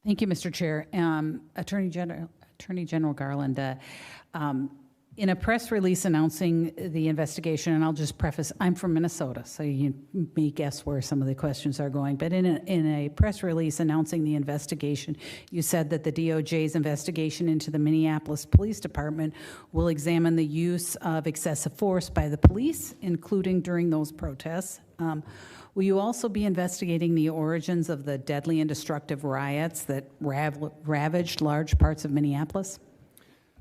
Thank you, Mr. Chair. Attorney General Garland, in a press release announcing the investigation, and I'll just preface, I'm from Minnesota, so you may guess where some of the questions are going, but in a press release announcing the investigation, you said that the DOJ's investigation into the Minneapolis Police Department will examine the use of excessive force by the police, including during those protests. Will you also be investigating the origins of the deadly and destructive riots that ravaged large parts of Minneapolis?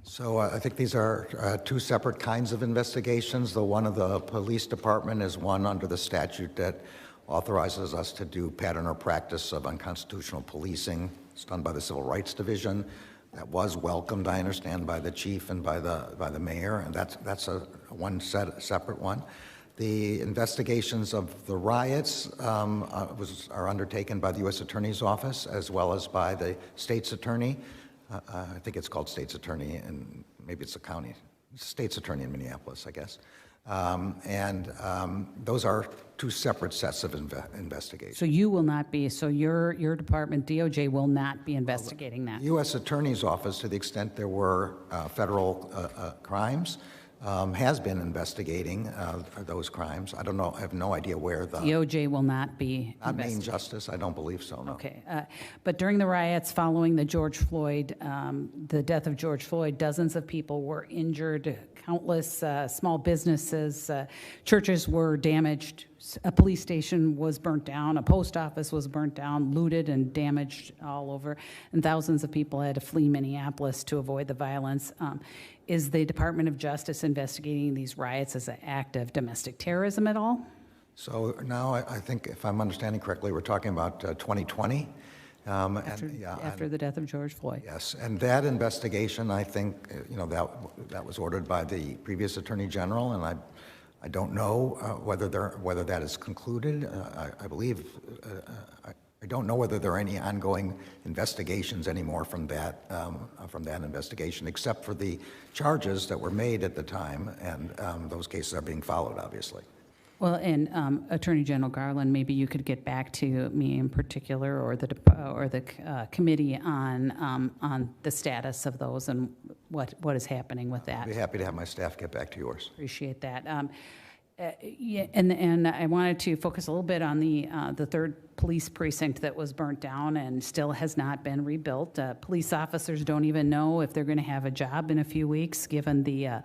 So I think these are two separate kinds of investigations. The one of the police department is one under the statute that authorizes us to do pattern or practice of unconstitutional policing. It's done by the Civil Rights Division. That was welcomed, I understand, by the chief and by the mayor, and that's a separate one. The investigations of the riots are undertaken by the U.S. Attorney's Office as well as by the state's attorney. I think it's called state's attorney, and maybe it's a county. State's attorney in Minneapolis, I guess. Those are two separate sets of investigations. So you will not be, so your department, DOJ, will not be investigating that? U.S. Attorney's Office, to the extent there were federal crimes, has been investigating those crimes. I don't know, I have no idea where the... DOJ will not be Not Main Justice, I don't believe so, no. Okay, but during the riots following the the death of George Floyd, dozens of people were injured, countless small businesses, churches were damaged, a police station was burnt down, a post office was burnt down, looted and damaged all over, and thousands of people had to flee Minneapolis to avoid the violence. Is the Department of Justice investigating these riots as an act of domestic terrorism at all? So now I think, if I'm understanding correctly, we're talking about 2020. After the death of George Floyd. Yes, and that investigation, I think, that was ordered by the previous Attorney General, and I don't know whether that is concluded. I believe I don't know whether there are any ongoing investigations anymore from that investigation, except for the charges that were made at the time, and those cases are being followed, obviously. Well, and Attorney General Garland, maybe you could get back to me in particular, or the committee on the status of those and what is happening with that. I'd be happy to have my staff get back to yours. Appreciate that. Yeah, and I wanted to focus a little bit on the third police precinct that was burnt down and still has not been rebuilt. Police officers don't even know if they're going to have a job in a few weeks, given the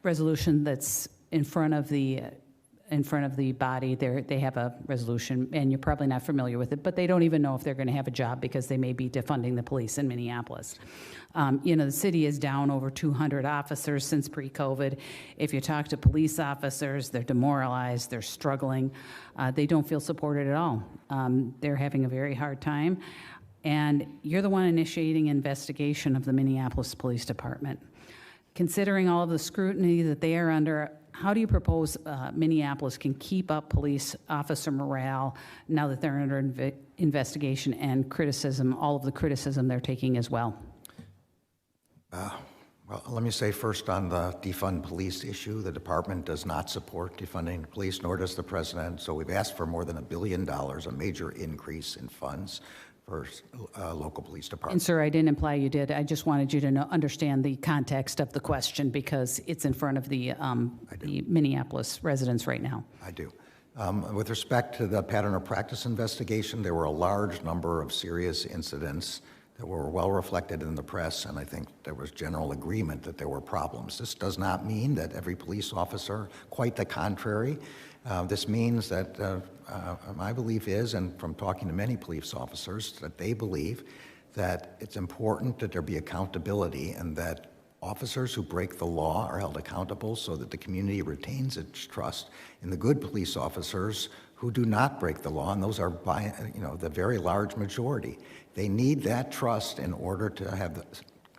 resolution that's in front of the body. They have a resolution, and you're probably not familiar with it, but they don't even know if they're going to have a job because they may be defunding the police in Minneapolis. The city is down over 200 officers since pre-COVID. If you talk to police officers, they're demoralized, they're struggling, they don't feel supported at all. They're having a very hard time, and you're the one initiating investigation of the Minneapolis Police Department. Considering all of the scrutiny that they are under, how do you propose Minneapolis can keep up police officer morale now that they're under investigation and criticism, all of the criticism they're taking as well? Well, let me say first on the defund police issue, the department does not support defunding police, nor does the president. So we've asked for more than $1 billion, a major increase in funds for local police departments. And sir, I didn't imply you did. I just wanted you to understand the context of the question because it's in front of the Minneapolis residents right now. I do. With respect to the pattern or practice investigation, there were a large number of serious incidents that were well reflected in the press, and I think there was general agreement that there were problems. This does not mean that every police officer, quite the contrary. This means that my belief is, and from talking to many police officers, that they believe that it's important that there be accountability and that officers who break the law are held accountable so that the community retains its trust in the good police officers who do not break the law, and those are by the very large majority. They need that trust in order to have the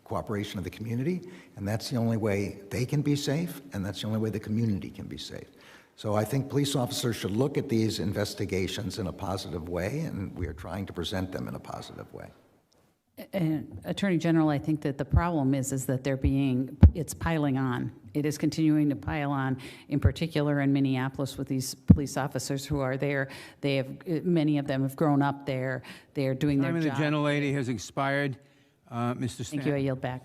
cooperation of the community, and that's the only way they can be safe, and that's the only way the community can be safe. So I think police officers should look at these investigations in a positive way, and we are trying to present them in a positive way. Attorney General, I think that the problem is that it's piling on. It is continuing to pile on, in particular in Minneapolis with these police officers who are there. Many of them have grown up there. They're doing their Time of job. the gentlelady has expired. Mr. Thank Stanton. you, I yield back.